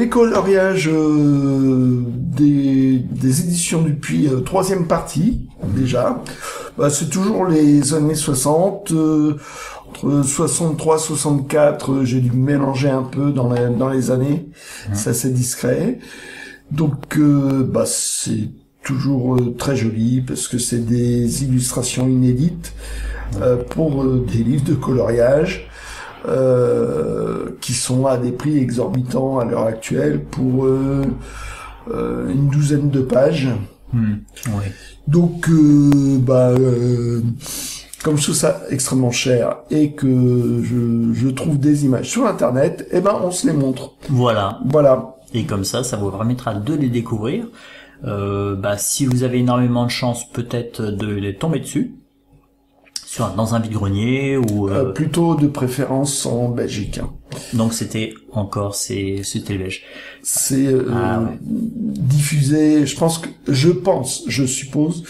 Les coloriages des éditions Dupuis, troisième partie, déjà. Bah, c'est toujours les années 60, entre 63, 64, j'ai dû mélanger un peu dans les années. C'est assez discret. Donc, bah, c'est toujours très joli parce que c'est des illustrations inédites pour des livres de coloriage. Qui sont à des prix exorbitants à l'heure actuelle pour une douzaine de pages. Ouais. Donc, comme je trouve ça extrêmement cher et que je trouve des images sur Internet, eh ben on se les montre. Voilà. Voilà. Et comme ça vous permettra de les découvrir. Si vous avez énormément de chance, peut-être de les tomber dessus. Dans un vide-grenier ou plutôt de préférence en Belgique. Donc c'était belge. C'est diffusé. Je suppose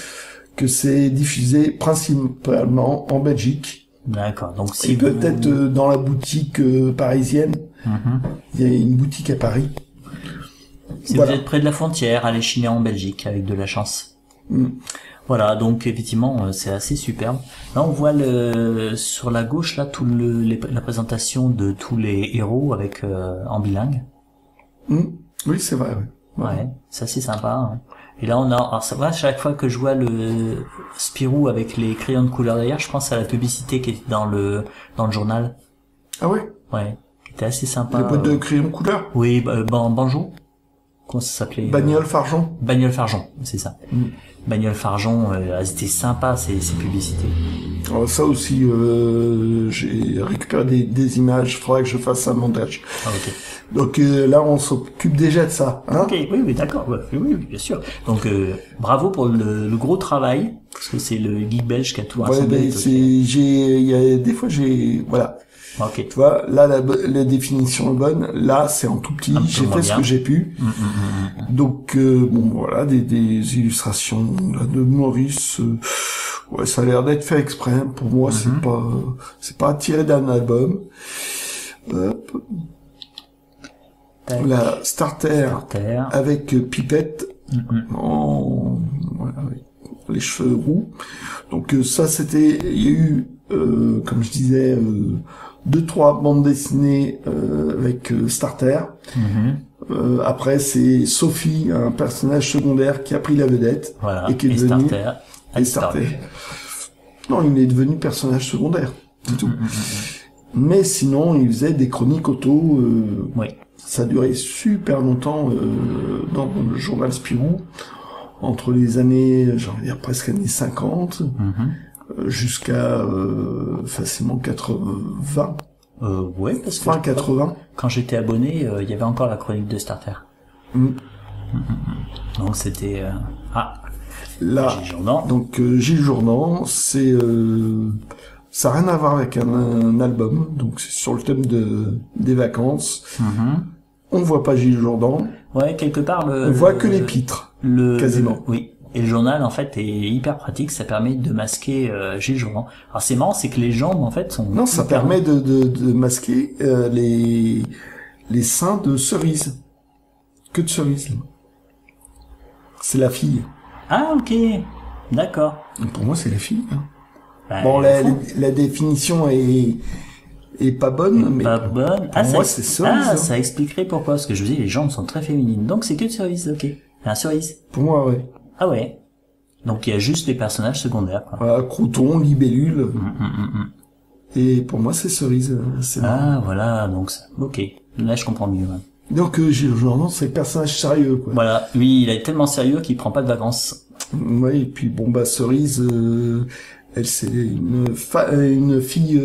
que c'est diffusé principalement en Belgique. D'accord. Donc si peut-être dans la boutique parisienne. Il y a une boutique à Paris. Si vous êtes près de la frontière, allez chiner en Belgique avec de la chance. Voilà, donc effectivement, c'est assez superbe. Là, on voit sur la gauche là la présentation de tous les héros avec en bilingue. Oui, c'est vrai. Oui. Ouais, c'est assez sympa. Hein. Et là, alors ça va, chaque fois que je vois le Spirou avec les crayons de couleur derrière, je pense à la publicité qui était dans le journal. Ah ouais. Ouais, qui était assez sympa. Les boîtes de crayons couleur. Oui, Banjo. Comment ça s'appelait? Bagnole Farjon. Bagnole Farjon, c'est ça. Bagnole Farjon, c'était sympa ces publicités. Alors ça aussi, j'ai récupéré des images. Faudrait que je fasse un montage. Ah, ok. Donc là, on s'occupe déjà de ça. Hein, ok, oui, d'accord. Oui, bien sûr. Donc bravo pour le gros travail, parce que c'est le geek belge qui a tout rassemblé. Voilà. Ok. Tu vois, là, la définition est bonne. Là, c'est en tout petit. J'ai fait ce que j'ai pu. Donc, voilà, des illustrations là, de Maurice. Ouais, ça a l'air d'être fait exprès. Pour moi, c'est pas tiré d'un album. Hop. La Starter. Avec Pipette. Voilà, avec les cheveux roux. Donc, ça, il y a eu, comme je disais, 2-3 bandes dessinées avec Starter. Après, c'est Sophie, un personnage secondaire qui a pris la vedette et qui est devenu Starter. Non, il est devenu personnage secondaire, c'est tout. Mais sinon, il faisait des chroniques auto. Ça a duré super longtemps dans le journal Spirou, entre les années, j'ai envie de dire presque années 50. Jusqu'à facilement 80. Ouais, parce que fin 80. Quand j'étais abonné, il y avait encore la chronique de Starter. Donc c'était là. Gilles Jourdan. Donc Gilles Jourdan, c'est ça n'a rien à voir avec un album. Donc c'est sur le thème des vacances. On voit pas Gilles Jourdan. Ouais, quelque part on voit que les pitres. Quasiment. Oui. Et le journal, en fait, est hyper pratique. Ça permet de masquer Gilles Jourdan. Alors, c'est marrant, c'est que les jambes, en fait, sont... Non, ça permet de masquer les seins de Cerise. Que de Cerise. C'est la fille. Ah, ok. D'accord. Pour moi, c'est la fille. Bon, la définition est pas bonne, mais pas bonne. Pour moi, c'est Cerise. Ça expliquerait pourquoi. Parce que je vous dis, les jambes sont très féminines. Donc, c'est que de Cerise, ok. Un Cerise. Pour moi, ouais. Ah ouais. Donc il y a juste les personnages secondaires. Quoi. Voilà, Crouton, Libellule. Et pour moi, c'est Cerise. Voilà, donc ça. Ok. Là, je comprends mieux. Donc Gilles Jourdan, c'est le personnage sérieux, quoi. Voilà. Lui, il est tellement sérieux qu'il prend pas de vacances. Ouais, et puis Cerise, elle c'est une fille.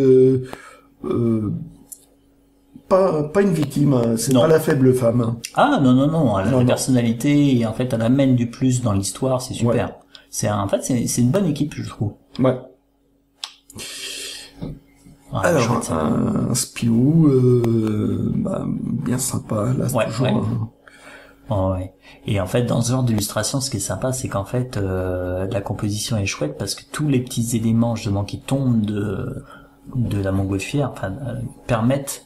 Pas une victime, c'est pas la faible femme. Ah non, elle a une personnalité et en fait elle amène du plus dans l'histoire, c'est super. C'est une bonne équipe, je trouve. Ouais. Alors un Spirou bien sympa là, toujours. Ouais. Et en fait dans ce genre d'illustration, ce qui est sympa, c'est qu'en fait la composition est chouette parce que tous les petits éléments justement qui tombent de la montgolfière permettent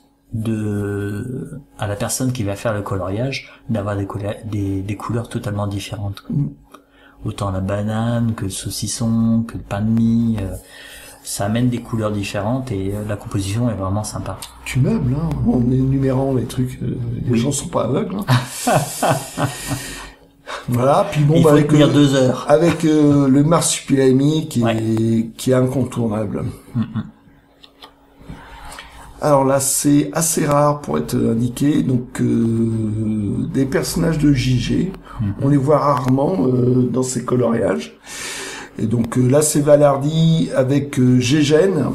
à la personne qui va faire le coloriage d'avoir des couleurs totalement différentes. Autant la banane que le saucisson, que le pain de mie, ça amène des couleurs différentes et la composition est vraiment sympa. Tu meubles, hein, en énumérant les trucs, les gens sont pas aveugles. Hein. Voilà, puis bon, il faut avec 2 heures. Avec le marsupilami qui est incontournable. Alors là, c'est assez rare pour être indiqué, donc des personnages de JG, on les voit rarement dans ces coloriages. Et donc là, c'est Valardi avec Gégène.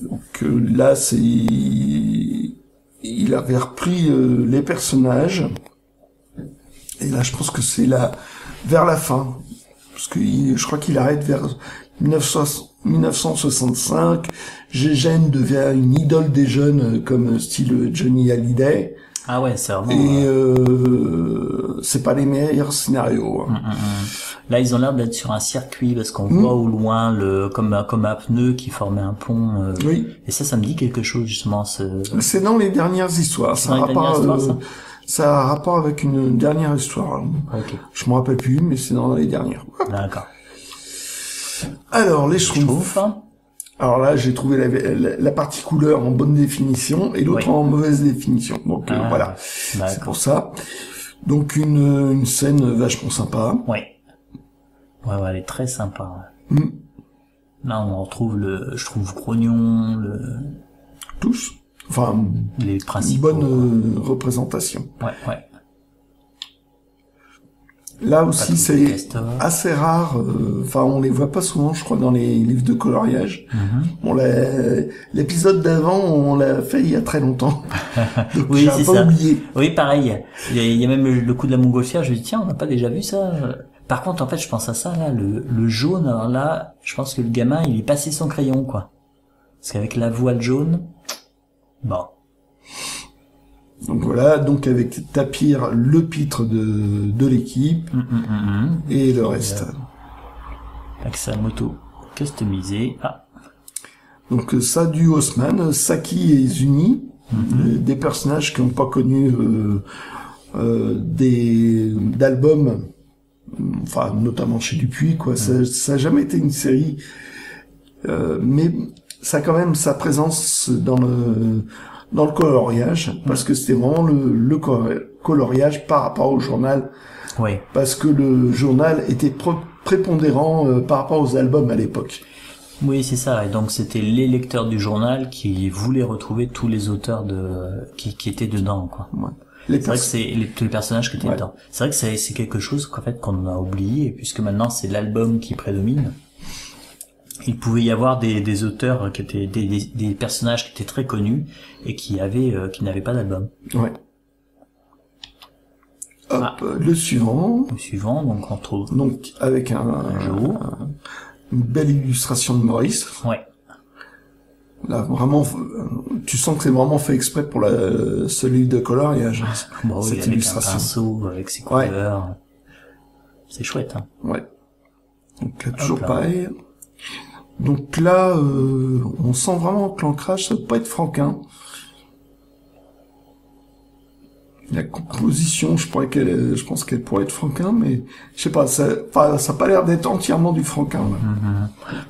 Donc là, il avait repris les personnages. Et là, je pense que c'est vers la fin, parce que je crois qu'il arrête vers 1965. Gégène devient une idole des jeunes, comme style Johnny Hallyday. Ah ouais, c'est vraiment... Et c'est pas les meilleurs scénarios. Hein. Là, ils ont l'air d'être sur un circuit, parce qu'on voit au loin comme un pneu qui formait un pont. Oui. Et ça me dit quelque chose, justement. C'est dans les dernières histoires. Ça a rapport avec une dernière histoire. Okay. Je me rappelle plus, mais c'est dans les dernières. D'accord. Alors, les Schtroumpfs. Hein. Alors là, j'ai trouvé la partie couleur en bonne définition et l'autre en mauvaise définition. Donc voilà, c'est pour ça. Donc une scène vachement sympa. Ouais, elle est très sympa. Là, on retrouve je trouve Grognon, tous. Enfin, les principaux. Bonne représentation. Ouais. Là aussi, c'est assez rare. Enfin, on les voit pas souvent, je crois, dans les livres de coloriage. Bon, l'épisode d'avant, on l'a fait il y a très longtemps. Donc, oui, c'est ça. Oublié. Oui, pareil. Il y a même le coup de la montgolfière. Je me dis tiens, on n'a pas déjà vu ça. Par contre, en fait, je pense à ça là, le jaune. Alors là, je pense que le gamin, il est passé son crayon, quoi. Parce qu'avec la voile jaune, bon. Donc voilà, donc avec Tapir, le pitre de l'équipe, et le reste. Avec sa moto customisée. Donc ça du Haussmann, Saki et Zuni, des personnages qui n'ont pas connu d'albums, enfin notamment chez Dupuis, quoi. Ça a jamais été une série, mais ça a quand même sa présence dans le coloriage, parce que c'était vraiment le coloriage par rapport au journal. Oui. Parce que le journal était prépondérant par rapport aux albums à l'époque. Oui, c'est ça. Et donc c'était les lecteurs du journal qui voulaient retrouver tous les auteurs qui étaient dedans, quoi. Ouais. C'est vrai que c'est tous les personnages qui étaient dedans. C'est vrai que c'est quelque chose qu'on a oublié, puisque maintenant c'est l'album qui prédomine. Il pouvait y avoir des auteurs qui étaient des personnages qui étaient très connus et qui n'avaient pas d'album. Ouais. Hop, le suivant. Le suivant, donc on trouve. Donc avec une belle illustration de Maurice. Ouais. Là vraiment, tu sens que c'est vraiment fait exprès pour ce livre de coloriage. Bon, cette illustration. Avec un pinceau, avec ses couleurs. Ouais. C'est chouette. Hein. Ouais. Donc là, toujours pareil. Donc là, on sent vraiment que l'ancrage, ça peut pas être Franquin. La composition, je pense qu'elle pourrait être Franquin, mais je sais pas, ça a pas l'air d'être entièrement du Franquin.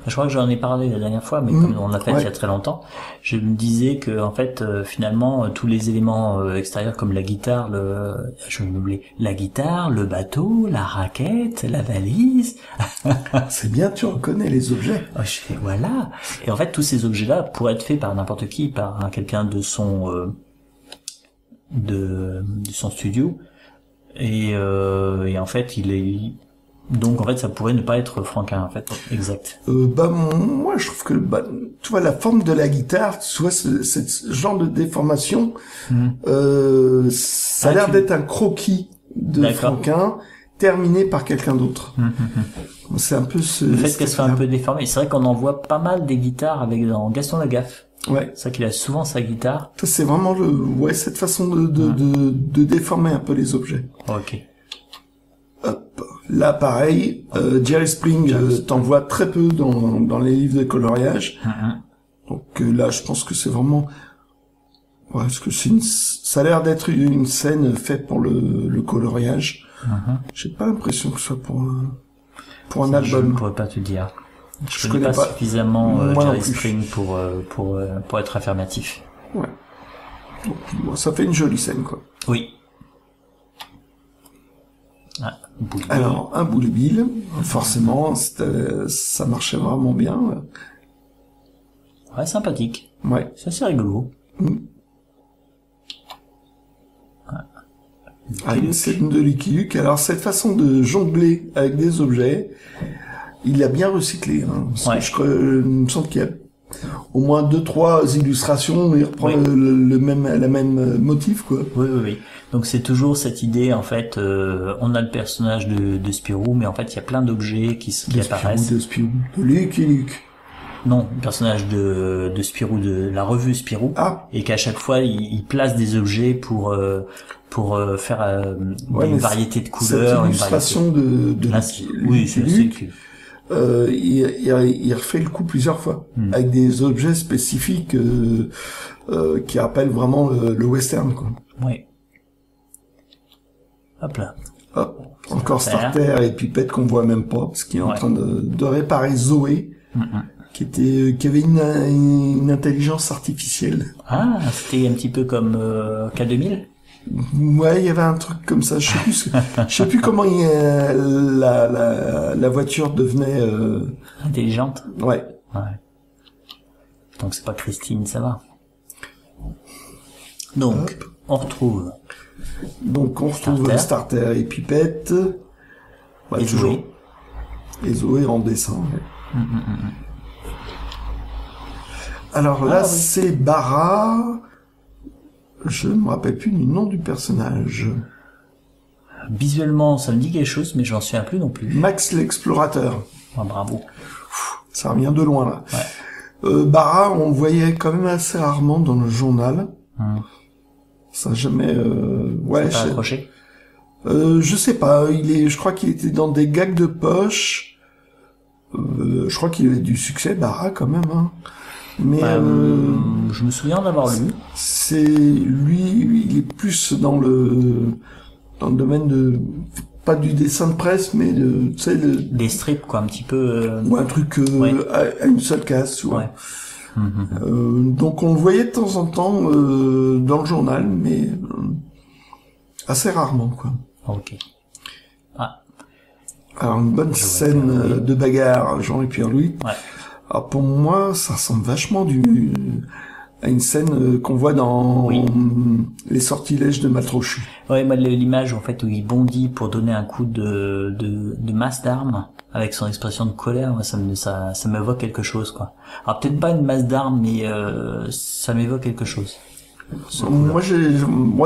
Je crois que j'en ai parlé la dernière fois, mais comme on l'a fait il y a très longtemps, je me disais que en fait, finalement, tous les éléments extérieurs comme la guitare, la guitare, le bateau, la raquette, la valise. C'est bien, tu reconnais les objets. Voilà. Et en fait, tous ces objets-là pourraient être faits par n'importe qui, par quelqu'un de son studio, et en fait donc en fait ça pourrait ne pas être Franquin, en fait. Exact. Moi je trouve que tu vois la forme de la guitare, tu vois ce genre de déformation, ça a l'air d'être un croquis de Franquin terminé par quelqu'un d'autre. C'est un peu le fait qu'elle soit un peu déformée. C'est vrai qu'on en voit pas mal des guitares dans Gaston Lagaffe. Ouais. C'est vrai qu'il a souvent sa guitare. C'est vraiment cette façon de déformer un peu les objets. Ok. Hop. Là, pareil, Jerry Spring, t'en vois très peu dans les livres de coloriage. Donc là, je pense que c'est vraiment Ouais, parce que ça a l'air d'être une scène faite pour le coloriage. J'ai pas l'impression que ce soit pour un album. Je ne pourrais pas te dire. Je connais pas suffisamment Jerry String pour être affirmatif. Ouais. Donc, bon, ça fait une jolie scène, quoi. Oui. Alors, un Bully Bill, forcément, ça marchait vraiment bien. Ouais, sympathique. Ouais. C'est assez rigolo. Une scène de Lucky Luke. Alors, cette façon de jongler avec des objets, il l'a bien recyclé. Hein, parce que il me semble qu'il y a au moins 2-3 illustrations, il reprend la même motif, quoi. Oui. Donc c'est toujours cette idée, en fait, on a le personnage de Spirou, mais en fait il y a plein d'objets qui apparaissent. De Spirou, de Lucky Luke. Non, le personnage de Spirou, de la revue Spirou, et qu'à chaque fois il place des objets pour faire une variété de couleurs, cette illustration de oui, c'est Luke. Il refait le coup plusieurs fois avec des objets spécifiques qui rappellent vraiment le western, quoi. Oui. Hop là. Hop. Encore Starter et Pipette qu'on voit même pas parce qu'il est en train de réparer Zoé qui avait une intelligence artificielle. Ah, c'était un petit peu comme K2000. Ouais, il y avait un truc comme ça. Je sais plus comment la voiture devenait intelligente. Ouais. Donc c'est pas Christine, ça va. Donc on retrouve Starter et Pipette. Et Zoé. Et Zoé en dessin. Ouais. Alors là, c'est Bara. Je ne me rappelle plus du nom du personnage. Visuellement, ça me dit quelque chose, mais j'en souviens plus non plus. Max l'explorateur. Ah, bravo. Ça revient de loin, là. Bara, on le voyait quand même assez rarement dans le journal. Ça n'a jamais... pas accroché. Je sais pas. Je crois qu'il était dans des gags de poche. Je crois qu'il avait du succès, Bara, quand même, hein. Mais je me souviens d'avoir lu. C'est lui, il est plus dans le domaine de pas du dessin de presse, mais tu sais des strips, quoi, un petit peu. Ou un truc à une seule case, tu vois. Donc on le voyait de temps en temps dans le journal, mais assez rarement, quoi. Ok. Alors une bonne scène de bagarre, Jean et Pierre-Louis. Alors pour moi, ça ressemble vachement à une scène qu'on voit dans les sortilèges de Maltrochu. Ouais, moi l'image en fait où il bondit pour donner un coup de masse d'armes avec son expression de colère, ça m'évoque quelque chose, quoi. Alors peut-être pas une masse d'armes, mais ça m'évoque quelque chose. Moi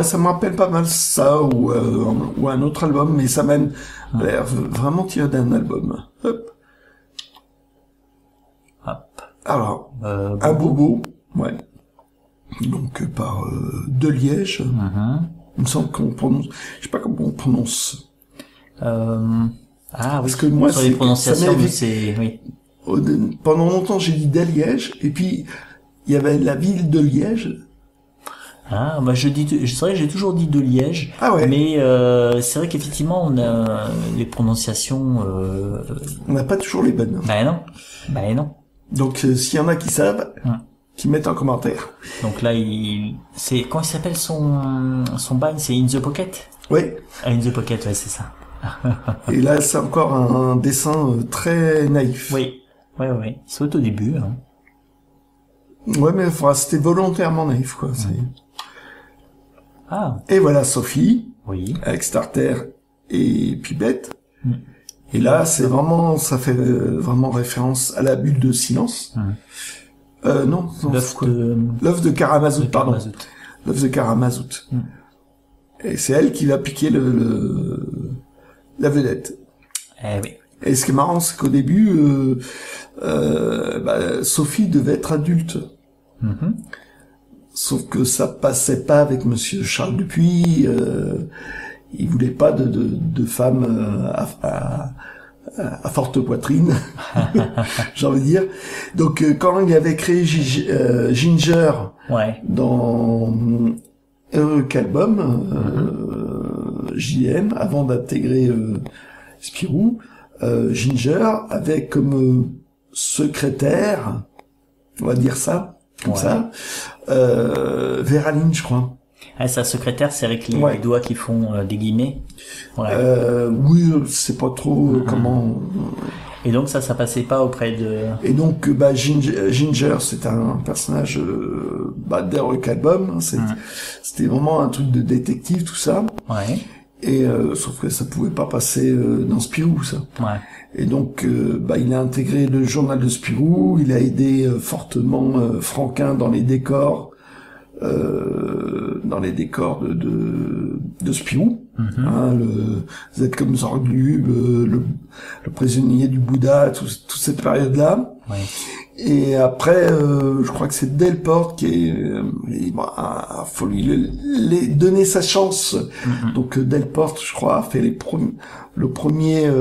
ça me rappelle pas mal ça ou un autre album, mais ça m'a l'air vraiment tiré d'un album. Hop. Alors, un bobo, donc par De Liège. Il me semble qu'on prononce, je sais pas comment on prononce. Parce que moi, sur les prononciations, pendant longtemps, j'ai dit De Liège, et puis il y avait la ville de Liège. C'est vrai que j'ai toujours dit De Liège. Mais c'est vrai qu'effectivement, on a les prononciations. On n'a pas toujours les bonnes. Ben non. Donc s'il y en a qui savent, qui mettent en commentaire. Donc là, comment il s'appelle son bagne, c'est In the Pocket. Oui. In the Pocket, c'est ça. Et là, c'est encore un dessin très naïf. Oui. C'est au début. Hein. Ouais, mais c'était volontairement naïf, quoi. Et voilà Sophie. Oui. Avec Starter et Pipette. Et là, ça fait vraiment référence à la bulle de silence. Non, l'œuf de Karamazut, pardon. L'œuf de Karamazut. Et c'est elle qui va piquer la vedette. Et ce qui est marrant, c'est qu'au début, Sophie devait être adulte. Sauf que ça passait pas avec Monsieur Charles Dupuis. Il voulait pas de femme à forte poitrine, j'ai envie de dire. Donc quand il avait créé Ginger dans Heroic Album, JM, avant d'intégrer Spirou, Ginger avait comme secrétaire, on va dire ça, comme ça, Véraline, je crois. Ah, sa secrétaire, c'est avec les doigts qui font des guillemets. Oui, c'est pas trop comment. Et donc ça passait pas auprès de. Et donc Ginger, c'est un personnage d'Heroic Album. C'était vraiment un truc de détective, tout ça. Ouais. Et sauf que ça pouvait pas passer dans Spirou, ça. Ouais. Et donc il a intégré le journal de Spirou. Il a aidé fortement Franquin dans les décors. De Spirou, le Z comme Zorglu, le prisonnier du Bouddha, toute cette période-là. Ouais. Et après, je crois que c'est Delporte qui faut lui donner sa chance. Donc Delporte, je crois, a fait le premier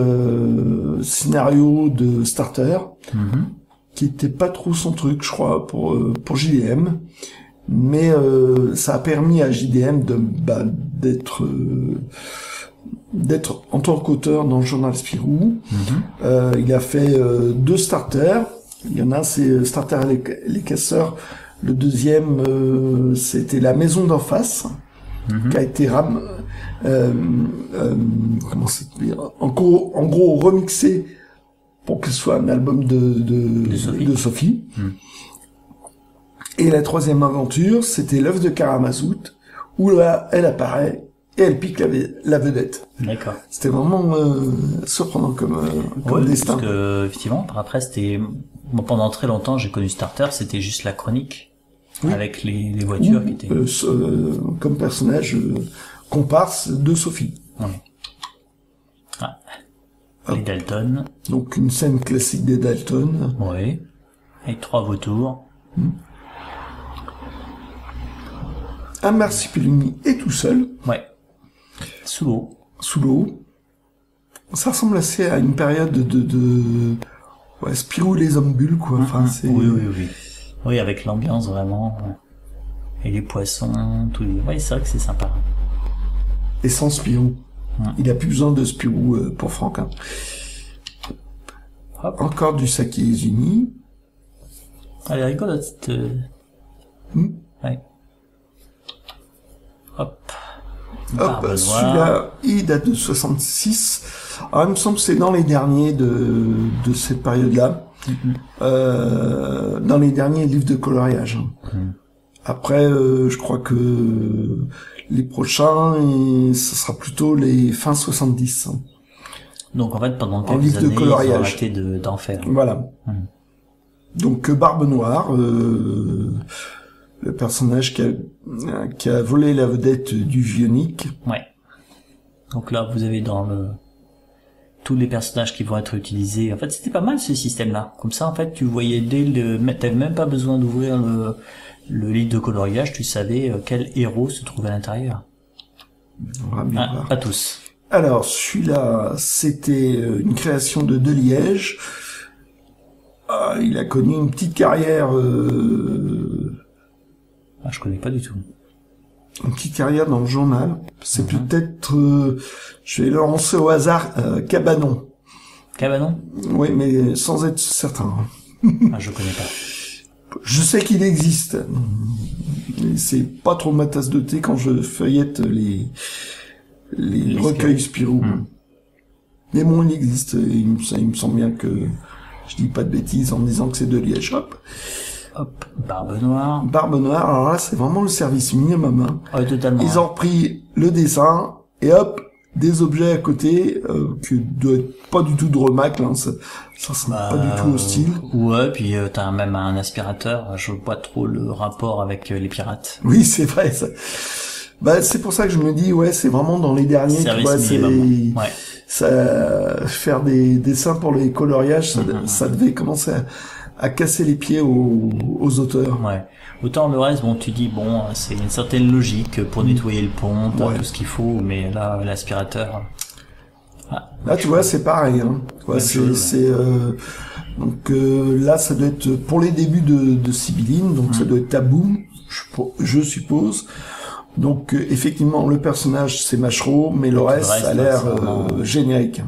scénario de Starter, qui était pas trop son truc, je crois, pour JDM. Mais ça a permis à JDM d'être en tant qu'auteur dans le journal Spirou. Il a fait 2 starters. Il y en a un, c'est Starter les casseurs. Le deuxième, c'était La Maison d'en face, qui a été comment c'est en gros remixé pour que ce soit un album de Sophie. Et la troisième aventure, c'était L'œuf de Karamazout, où là, elle apparaît et elle pique la vedette. D'accord. C'était vraiment surprenant comme destin. Parce que effectivement, après c'était pendant très longtemps, j'ai connu Starter, c'était juste la chronique avec les voitures qui étaient comme personnage comparse de Sophie. Ouais. Les Dalton. Donc une scène classique des Dalton. Oui. Avec 3 vautours. Un marsupilami est tout seul. Ouais. Sous l'eau. Sous l'eau. Ça ressemble assez à une période de Spirou et les hommes bulles, quoi. Enfin, c'est... Oui. Oui, avec l'ambiance vraiment. Et les poissons, tout. Oui, c'est vrai que c'est sympa. Et sans Spirou. Il a plus besoin de Spirou pour Franquin. Encore du saké Izumi. Elle est rigolote. Ouais. Hop, celui-là, il date de 66. Alors, il me semble que c'est dans les derniers de cette période-là. Dans les derniers livres de coloriage. Après, je crois que les prochains, ce sera plutôt les fins 70. Donc, en fait, pendant quelques années, ils ont arrêté d'en faire. Voilà. Donc, Barbe Noire, le personnage qui a volé la vedette du Vionic. Ouais. Donc là, vous avez tous les personnages qui vont être utilisés. En fait, c'était pas mal ce système-là. Comme ça, en fait, tu voyais t'avais même pas besoin d'ouvrir le livre de coloriage, tu savais quel héros se trouvait à l'intérieur. On va bien voir. Pas tous. Alors, celui-là, c'était une création de Liège. Il a connu une petite carrière... je connais pas du tout. Une petite carrière dans le journal. C'est peut-être... je vais le lancer au hasard, Cabanon. Cabanon ? Oui, mais sans être certain. Je connais pas. Je sais qu'il existe. Et c'est pas trop ma tasse de thé quand je feuillette les recueils Spirou. Mais bon, il existe. Il me semble bien que je dis pas de bêtises en disant que c'est de Liège. Hop, Barbe Noire. Barbe Noire, alors là, c'est vraiment le service minimum. Ouais, totalement. Ils ont repris le dessin, et hop, des objets à côté, qui doivent être pas du tout de remacle, ça sent pas du tout au style. Ouais, puis t'as même un aspirateur, je vois pas trop le rapport avec les pirates. Oui, c'est vrai, ça. C'est pour ça que je me dis, c'est vraiment dans les derniers, tu vois, ça, faire des dessins pour les coloriages, ça devait commencer à casser les pieds aux auteurs. Ouais. Autant le reste, tu dis, c'est une certaine logique pour nettoyer le pont, tout ce qu'il faut, mais là, l'aspirateur... Là, tu vois, c'est pareil. Hein. Ouais, donc là, ça doit être pour les débuts de Sibylline, donc ça doit être Taboo, je suppose. Donc effectivement, le personnage c'est Machereau, mais le reste a l'air générique.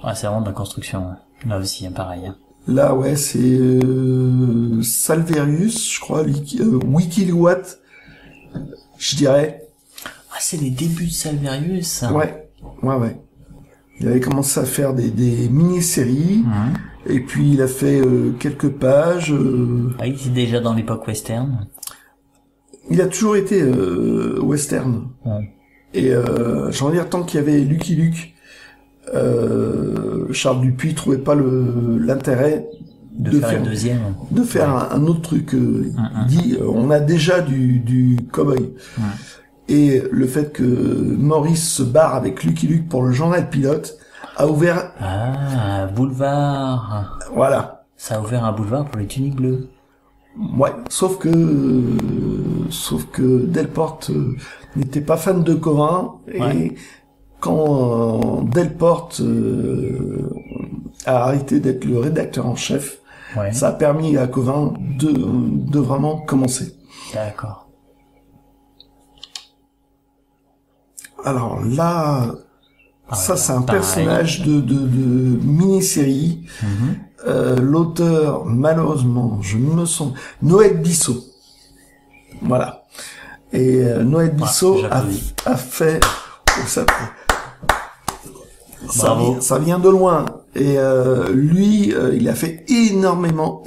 Ouais, c'est vraiment de la construction. Là aussi, pareil. Là, ouais, c'est Salverius, je crois, Wikilowatt, je dirais. Ah, c'est les débuts de Salverius. Ouais. Il avait commencé à faire des mini-séries, et puis il a fait quelques pages. Ah, il était déjà dans l'époque western. Il a toujours été western. Et j'ai envie de dire, tant qu'il y avait Lucky Luke, Charles Dupuis trouvait pas l'intérêt de faire une deuxième. De faire un autre truc. Il dit, on a déjà du cowboy. Et le fait que Maurice se barre avec Lucky Luke pour le journal pilote a ouvert... Ah, boulevard. Voilà. Ça a ouvert un boulevard pour les tuniques bleues. Ouais, sauf que Delporte n'était pas fan de Covin, et quand Delporte a arrêté d'être le rédacteur en chef, ça a permis à Covin de vraiment commencer. D'accord. Alors là, ça c'est un personnage de mini-série. L'auteur, malheureusement, Noël Bissot. Voilà. Et Noël Bissot a fait... Ça vient de loin. Et lui, il a fait énormément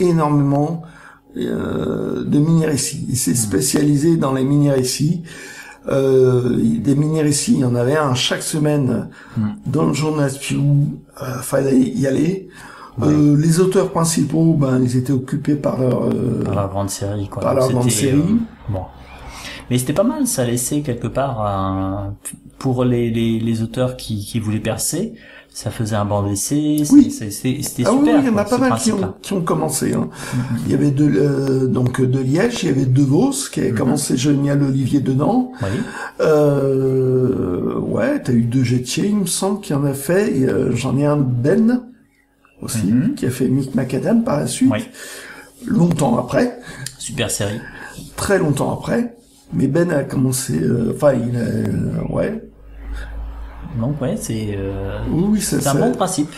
de mini-récits. Il s'est spécialisé dans les mini-récits. Des mini-récits, il y en avait un chaque semaine dans le journal Spirou. Fallait y aller. Les auteurs principaux, ils étaient occupés par leur grande série, quoi. Par leur grande série. Bon. Mais c'était pas mal, ça laissait quelque part pour les auteurs qui voulaient percer, ça faisait un banc d'essai, c'était super. Oui, il y en a pas mal qui ont commencé. Hein. Il y avait de Liège, il y avait De Vos qui avait commencé Génial Olivier dedans. Ouais, t'as eu De Jettier, il me semble, qui en a fait. Et, j'en ai un Ben aussi, qui a fait Mick Macadam par la suite. Longtemps après. Super série. Très longtemps après. Mais Ben a commencé, ouais. Donc c'est c'est un bon principe.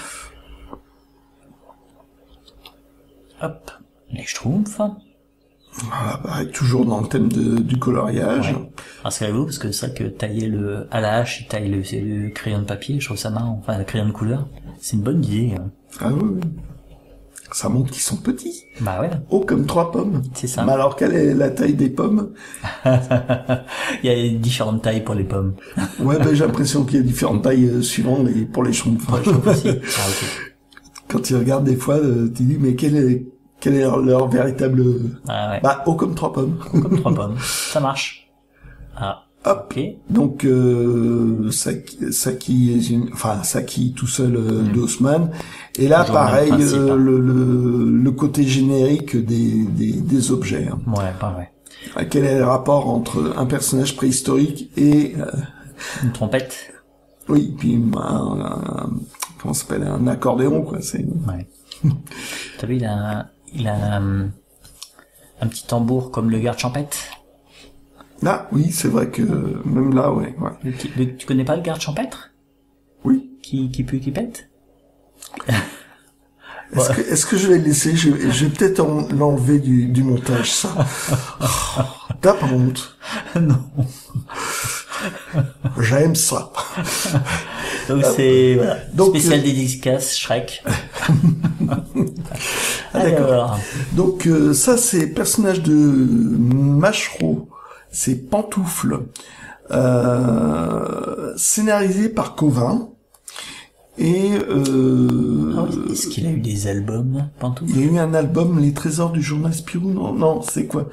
Hop, les Schtroumpfs. Voilà, toujours dans le thème du coloriage. Ah, c'est rigolo parce que c'est vrai que tailler à la hache, il taille le crayon de papier, je trouve ça marrant. Enfin, le crayon de couleur, c'est une bonne idée. Ah oui. Ça montre qu'ils sont petits. Bah ouais. Haut comme 3 pommes. C'est ça. Mais alors, quelle est la taille des pommes? Il y a différentes tailles pour les pommes. Ouais, j'ai l'impression qu'il y a différentes tailles suivant pour les Schtroumpfs. Quand tu regardes des fois, tu dis, mais quel est leur véritable... haut comme 3 pommes. Haut comme 3 pommes. Ça marche. Ah. Hop. Okay. Donc Saki tout seul d'Haussmann. Et là pareil le côté générique des objets. Hein. Ouais, pareil. Quel est le rapport entre un personnage préhistorique et une trompette? Oui, puis comment ça s'appelle, un accordéon quoi, c'est. Ouais. T'as vu, il a un petit tambour comme le garde champêtre. Là, oui, c'est vrai que même là, ouais. Tu connais pas le garde champêtre? Oui. Qui pue, qui pète? Est-ce que je vais le laisser? Je vais peut-être l'enlever du montage, ça. T'as pas honte? Non. J'aime ça. Donc c'est spécial dédicace Shrek. D'accord. Donc ça c'est personnage de Machereau. C'est Pantoufle, scénarisé par Covin. Et est-ce qu'il a eu des albums, Pantoufle? Il y a eu un album, Les Trésors du journal Spirou. Non, c'est quoi?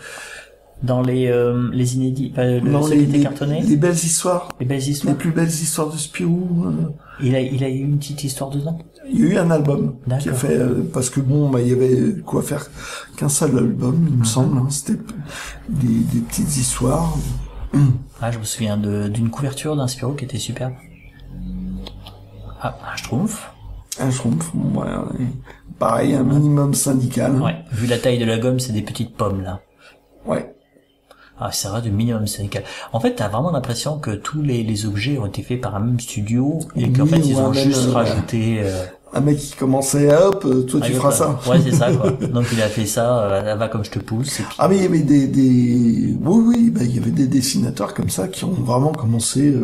Dans les inédits, les cartonnés. Les belles histoires. Les belles histoires. Les plus belles histoires de Spirou. Il a eu une petite histoire dedans. Il y a eu un album qui a fait parce que il y avait quoi faire qu'un seul album, il me semble. Hein, c'était des petites histoires. Ah, je me souviens d'une couverture d'un Spirou qui était superbe. un Schtroumpf. Un Schtroumpf, ouais, pareil, un minimum syndical. Ouais, vu la taille de la gomme, c'est des petites pommes, là. Ouais. Ah, c'est vrai, du minimum syndical. En fait, t'as vraiment l'impression que tous les objets ont été faits par un même studio et qu'en fait, ils ont juste rajouté... Un mec qui commençait, hop, toi tu feras ça. Ouais, c'est ça, quoi. Donc il a fait ça, va comme je te pousse. Et puis... Ah mais il y avait oui, il y avait des dessinateurs comme ça qui ont vraiment commencé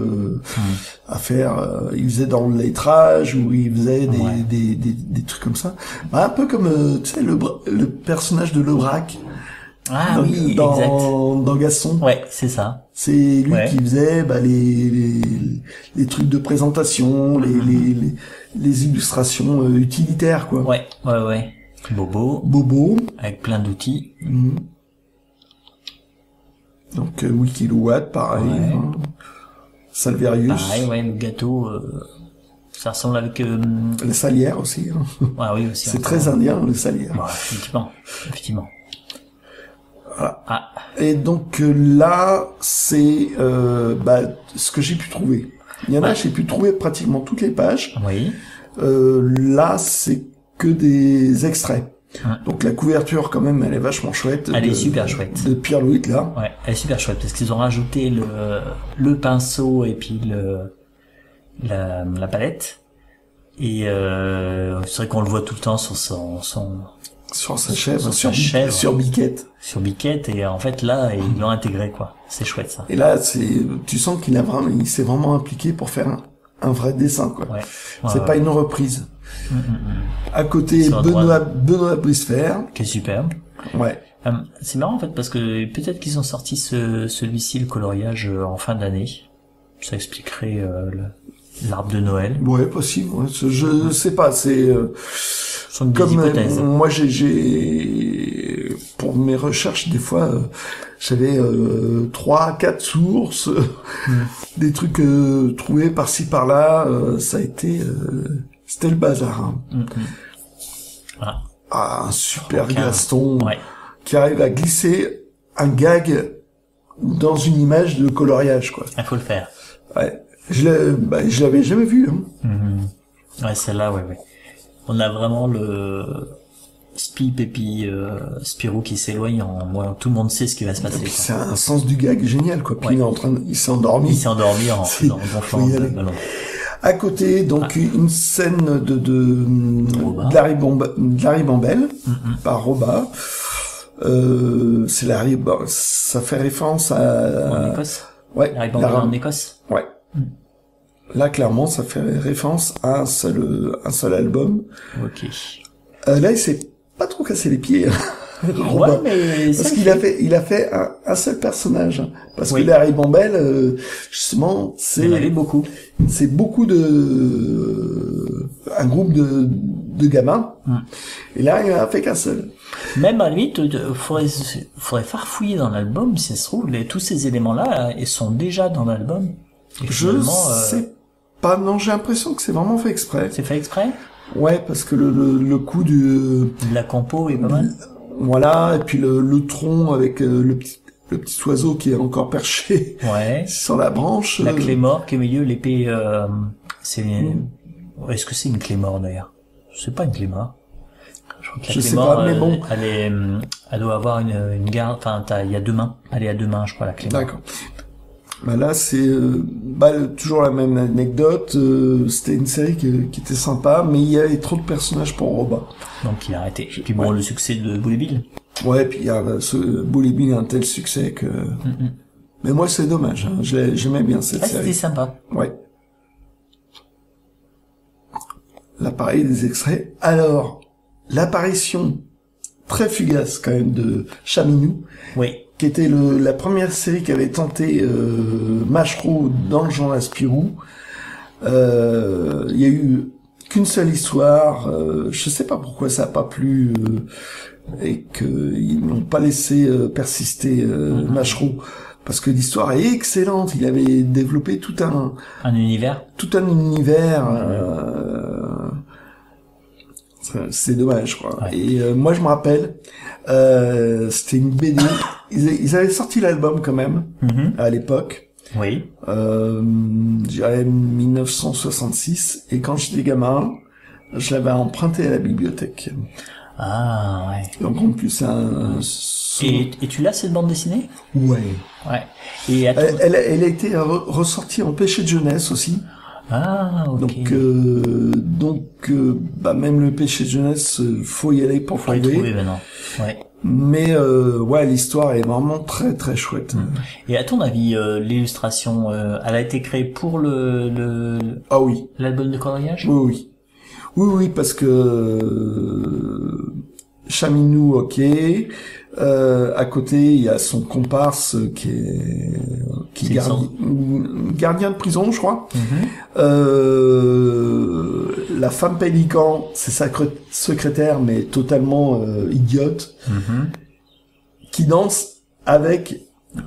à faire. Ils faisaient dans le lettrage ou ils faisaient des trucs comme ça. Bah, un peu comme tu sais le personnage de Lebrac. Ah oui, exact. Dans Gaston. Ouais, c'est ça. C'est lui qui faisait les trucs de présentation, les illustrations utilitaires, quoi. Ouais. Bobo. Avec plein d'outils. Donc Wikilowatt, pareil. Hein. Salverius. Pareil, ouais, le gâteau. Ça ressemble avec... La salière aussi. Hein. Ah oui, aussi. C'est très indien, le salière. Ouais, effectivement. Voilà. Ah. Et donc là, c'est ce que j'ai pu trouver. Il y en a, j'ai pu trouver pratiquement toutes les pages. Oui. Là, c'est que des extraits. Donc la couverture, quand même, elle est vachement chouette. Elle est super chouette. De Pierre-Louis, là. Ouais, elle est super chouette parce qu'ils ont rajouté le pinceau et puis la palette. Et c'est vrai qu'on le voit tout le temps sur sa chèvre, sur Biquette. Sur Biquette, et en fait là, ils l'ont intégré, quoi. C'est chouette, ça. Et là, tu sens il s'est vraiment impliqué pour faire un vrai dessin, quoi. Ouais. C'est pas une reprise. À côté, Benoît Brisfer. Qui est superbe. Ouais. C'est marrant, en fait, parce que peut-être qu'ils ont sorti celui-ci, le coloriage, en fin d'année. Ça expliquerait, l'arbre de Noël. Ouais, possible. Ouais. Je sais pas, c'est, comme moi j'ai pour mes recherches des fois j'avais 3-4 sources des trucs trouvés par-ci par-là, ça a été c'était le bazar. Hein. Un super Gaston qui arrive à glisser un gag dans une image de coloriage, quoi. Il faut le faire. Ouais. Je l'avais jamais vu. Hein. Ouais, celle-là, ouais. On a vraiment le Spip et puis Spirou qui s'éloigne. Tout le monde sait ce qui va se passer. C'est un sens du gag génial, quoi. Puis il s'est endormi. Il s'est endormi en gonflant le ballon. À côté, donc une scène de Larry Bambel par Roba. C'est ça fait référence en Écosse. Ouais. Larry Bambel en Écosse. Ouais. Là, clairement, ça fait référence à un seul album. Ok. Là, il s'est pas trop cassé les pieds. Ouais, mais parce qu'il a fait un seul personnage. Parce que Larry Bambel, justement, il y en avait beaucoup. C'est beaucoup un groupe de gamins. Et là, il en a fait qu'un seul. Même à lui, faudrait farfouiller dans l'album, si ça se trouve, tous ces éléments-là, ils sont déjà dans l'album. Je sais pas, non, j'ai l'impression que c'est vraiment fait exprès. C'est fait exprès? Ouais, parce que le coup de la compo est pas mal. Voilà, et puis le tronc avec le petit oiseau qui est encore perché sur la branche. La clé mort qui est au milieu, l'épée, est-ce que c'est une clé mort d'ailleurs? C'est pas une clé mort. Je sais pas, mais bon. Elle doit avoir une garde, enfin, il y a 2 mains. Elle est à 2 mains, je crois, la clé mort. D'accord. Bah là, c'est toujours la même anecdote. C'était une série qui était sympa, mais il y avait trop de personnages pour Roba. Donc il a arrêté. Et puis bon, le succès de Bully Bill. Ouais, puis il y a Bully Bill a un tel succès que. Mais moi, c'est dommage. Hein. J'aimais bien cette série. C'était sympa. Ouais. Là, pareil, des extraits. Alors, l'apparition très fugace quand même de Chaminou. Oui. Qui était la première série qui avait tenté Machereau dans le genre Spirou. Il y a eu qu'une seule histoire. Je sais pas pourquoi ça a pas plu et qu'ils n'ont pas laissé persister Machereau, parce que l'histoire est excellente. Il avait développé tout un univers. C'est dommage, quoi. Ouais. Et moi, je me rappelle, c'était une BD. Ils avaient sorti l'album quand même à l'époque. Oui. Je dirais 1966. Et quand j'étais gamin, je l'avais emprunté à la bibliothèque. Ah, ouais. Donc en plus, c'est un... Et tu l'as, cette bande dessinée? Ouais. Ouais. Et elle a été ressortie en Péché de jeunesse aussi. Ah, ok. Donc, même le Péché de jeunesse, faut y aller pour faut trouver. Faut y trouver maintenant. Ouais. Mais ouais, l'histoire est vraiment très très chouette. Et à ton avis, l'illustration, elle a été créée pour Ah oui. l'album de coloriage? Oui, parce que Chaminou, ok. À côté, il y a son comparse qui est gardien de prison, je crois. La femme pélican, c'est sa secrétaire, mais totalement idiote, qui danse avec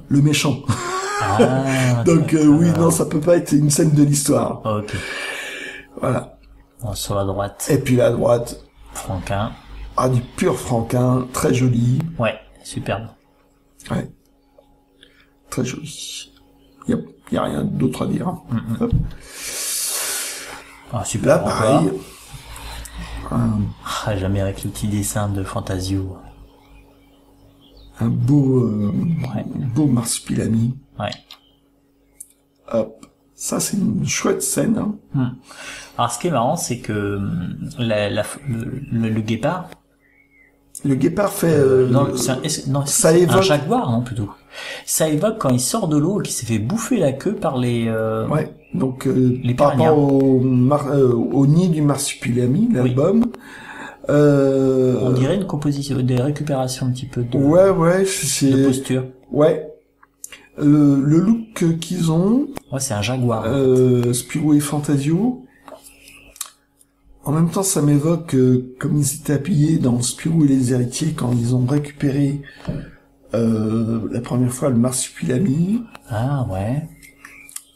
le méchant. Ah, donc oui, non, ça peut pas être une scène de l'histoire. Ok. Voilà. Bon, sur la droite. Et puis la droite. Franquin. Ah, du pur Franquin, très joli. Ouais, superbe. Ouais. Très joli. Il y a rien d'autre à dire. Hop. Ah, super. Là, pareil. Jamais avec le petit dessin de Fantasio. Un beau marsupilami. Ouais. Hop. Ça, c'est une chouette scène. Hein. Alors, ce qui est marrant, c'est que le guépard. Le guépard fait. Ça évoque un jaguar, non, plutôt. Ça évoque quand il sort de l'eau et qu'il s'est fait bouffer la queue par les. Ouais. Donc les par rapport au nid du marsupilami, l'album. Oui. On dirait une composition, des récupérations un petit peu de. Ouais, de posture. Ouais. Le look qu'ils ont. Ouais, c'est un jaguar. Spirou et Fantasio. En même temps, ça m'évoque comme ils étaient appuyés dans Spirou et les héritiers quand ils ont récupéré la première fois le marsupilami. Ah ouais.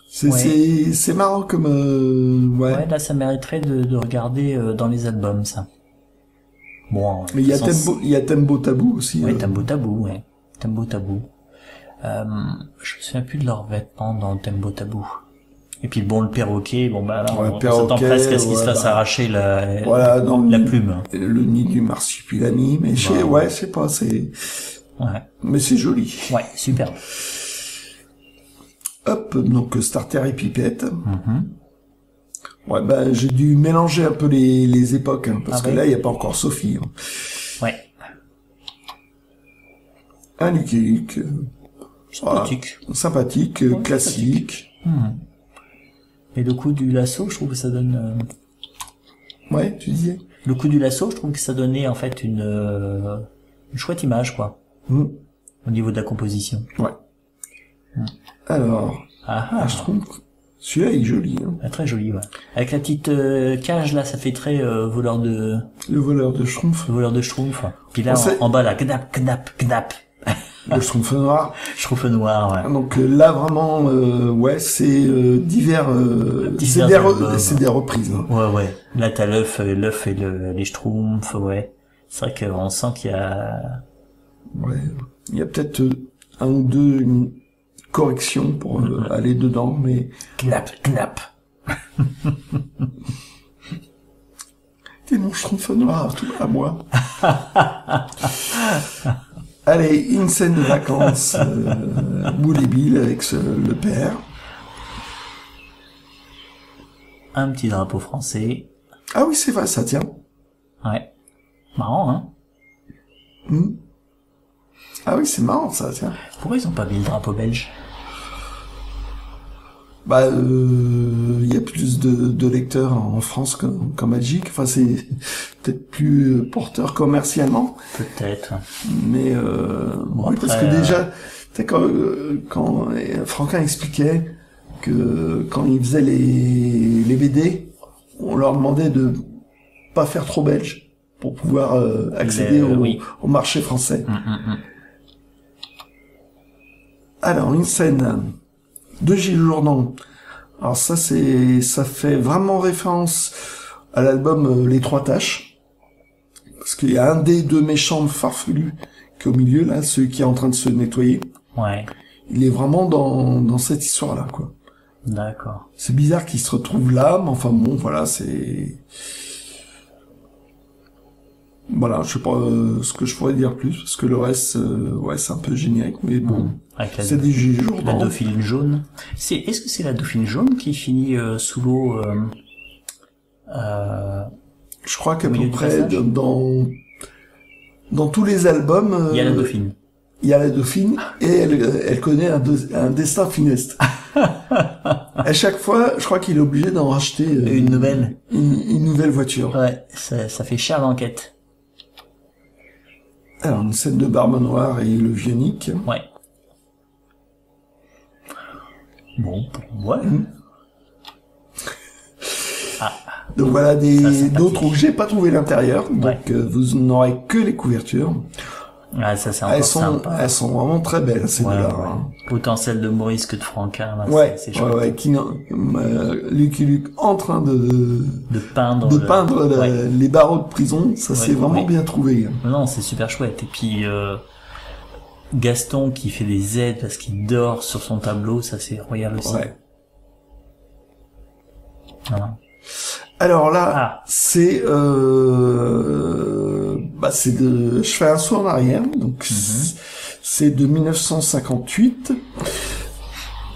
C'est marrant comme ouais. Ouais, là ça mériterait de regarder dans les albums ça. Bon. Mais il y a Tembo Tabou aussi. Oui, Tembo Tabou, ouais. Tembo Tabou. Je me souviens plus de leurs vêtements dans Tembo Tabou. Et puis bon, le perroquet, bon bah là, on s'attend presque à ce qu'il se fasse arracher la plume. Le nid du marsupilami, mais je sais pas, c'est. Ouais. Mais c'est joli. Ouais, super. Hop, donc Starter et Pipette. Ouais, j'ai dû mélanger un peu les époques, hein, parce que là, il n'y a pas encore Sophie. Hein. Ouais. Un Lucky Luke. Sympathique, classique. Et le coup du lasso, je trouve que ça donne... Ouais, tu disais. Le coup du lasso, je trouve que ça donnait en fait une chouette image, quoi. Au niveau de la composition. Ouais. Alors, je trouve celui-là il est joli. Hein. Ah, très joli, ouais. Avec la petite cage là, ça fait très voleur de... Le voleur de Schtroumpf. Le voleur de Schtroumpf. Puis là, en bas là, knap, knap, knap. Le Schtroumpf noir. Schtroumpf noir, ouais. Donc là vraiment, c'est divers. C'est des reprises. Hein. Ouais. Là t'as l'œuf et les Schtroumpfs, ouais. C'est vrai qu'on sent qu'il y a. Ouais. Il y a peut-être un ou deux corrections pour aller dedans, mais. Knap. T'es mon Schtroumpf noir, tout à moi. Allez, une scène de vacances, Boule et Bill avec le père. Un petit drapeau français. Ah oui, c'est vrai, ça tient. Ouais. Marrant, hein? Ah oui, c'est marrant, ça tient. Pourquoi ils ont pas mis le drapeau belge? Il y a plus de lecteurs en France qu'en Belgique. Enfin, c'est peut-être plus porteur commercialement. Peut-être. Mais bon, oui, après, parce que déjà, tu sais, quand Franquin expliquait que quand il faisait les BD, on leur demandait de pas faire trop belge pour pouvoir accéder au marché français. Alors, une scène de Gilles Jourdan. Alors ça fait vraiment référence à l'album Les Trois Tâches. Parce qu'il y a un des deux méchants farfelus qui est au milieu, là, celui qui est en train de se nettoyer. Ouais. il est vraiment dans cette histoire-là, quoi. D'accord. C'est bizarre qu'il se retrouve là, mais enfin bon, voilà, c'est... Voilà, je sais pas ce que je pourrais dire plus, parce que le reste, ouais, c'est un peu générique, mais bon, c'est des jours. La dauphine jaune. Est-ce que c'est la dauphine jaune qui finit sous l'eau Je crois qu'à peu près dans tous les albums, il y a la dauphine. Il y a la dauphine et elle connaît un destin funeste. À chaque fois, je crois qu'il est obligé d'en racheter une nouvelle. Une nouvelle voiture. Ouais, ça fait cher l'enquête. Alors, une scène de Barbe Noire et le vieux Nick. Ouais. Bon, ouais. Donc voilà d'autres où j'ai pas trouvé l'intérieur. Donc vous n'aurez que les couvertures. Ah, ça c'est encore sympa. Elles sont vraiment très belles, ces deux-là. Ouais. Hein. Autant celles de Maurice que de Franquin. Là, c'est chouette. Lucky Luke en train de peindre les barreaux de prison, ça c'est vraiment bien trouvé. Non, c'est super chouette. Et puis Gaston qui fait des aides parce qu'il dort sur son tableau, ça c'est royal aussi. Ouais. Voilà. Alors là, c'est je fais un saut en arrière, donc c'est de 1958.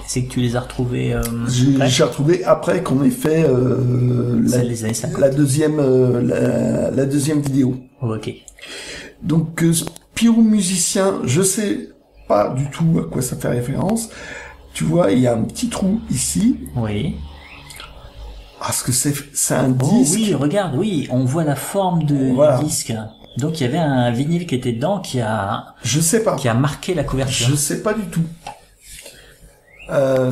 C'est que tu les as retrouvés j'ai retrouvé après qu'on ait fait la deuxième vidéo. Oh, ok. Donc Spirou musicien, je sais pas du tout à quoi ça fait référence. Tu vois, il y a un petit trou ici. Oui. Parce que c'est un disque. Oui, regarde, oui, on voit la forme du disque. Donc il y avait un vinyle qui était dedans qui a marqué la couverture. Je sais pas du tout.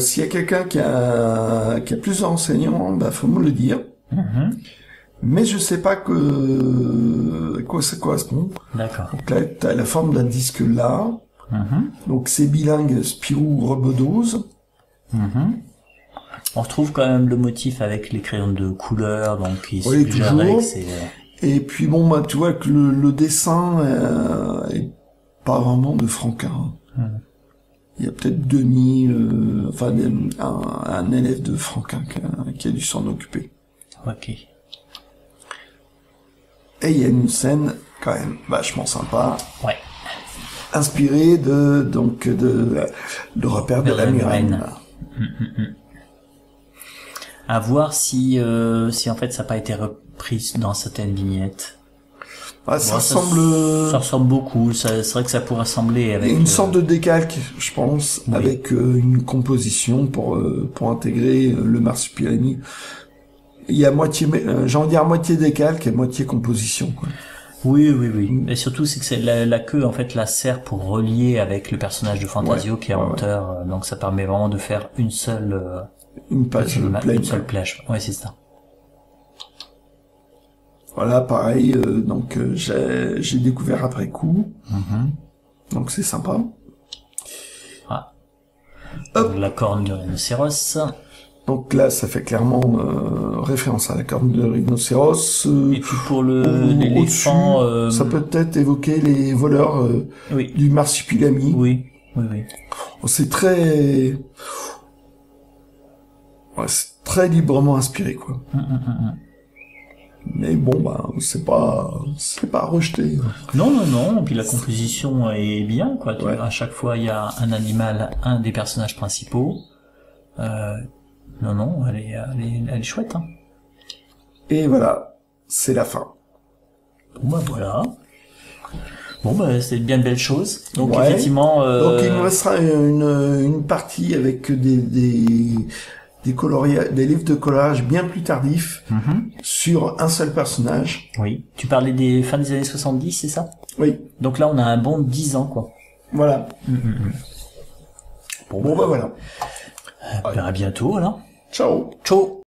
S'il y a quelqu'un qui a plus de renseignements, faut me le dire. Mais je sais pas à quoi ça correspond. D'accord. Donc là, t'as la forme d'un disque là. Donc c'est bilingue Spirou Rebedose. On retrouve quand même le motif avec les crayons de couleur, donc il se toujours. Et puis bon, tu vois que le dessin est pas vraiment de Franquin. Il y a peut-être Denis, un élève de Franquin qui a dû s'en occuper. Ok. Et il y a une scène quand même vachement sympa. Ouais. Inspirée de repère de la Murène. À voir si en fait ça n'a pas été repris dans certaines vignettes. Ça ressemble beaucoup. C'est vrai que ça pourrait ressembler avec une sorte de décalque, je pense, avec une composition pour intégrer le marsupilami. Il y a moitié décalque et moitié composition, quoi. Oui. Et surtout, c'est que la queue, en fait, la sert pour relier avec le personnage de Fantasio qui est auteur. Donc ça permet vraiment de faire une seule plage. Ouais, c'est ça. Voilà, pareil, donc j'ai découvert après coup. Donc c'est sympa. Hop. La corne de rhinocéros. Donc là, ça fait clairement référence à la corne de rhinocéros. Et puis pour l'éléphant... ça peut peut-être évoquer les voleurs du marsupilami. Oui. C'est très... c'est très librement inspiré, quoi. Mais bon, c'est pas rejeté. Non. Et puis la composition est bien, quoi. À chaque fois, il y a un animal, un des personnages principaux. Non, elle est chouette, hein. Et voilà, c'est la fin. Bon, voilà. Bon, c'est bien de belles choses. Donc, effectivement... Donc, il nous restera une partie avec des livres de coloriage bien plus tardifs sur un seul personnage. Oui. Tu parlais des fins des années 70, c'est ça? Oui. Donc là, on a un bon 10 ans, quoi. Voilà. Bon, voilà. À bientôt, alors. Ciao. Ciao.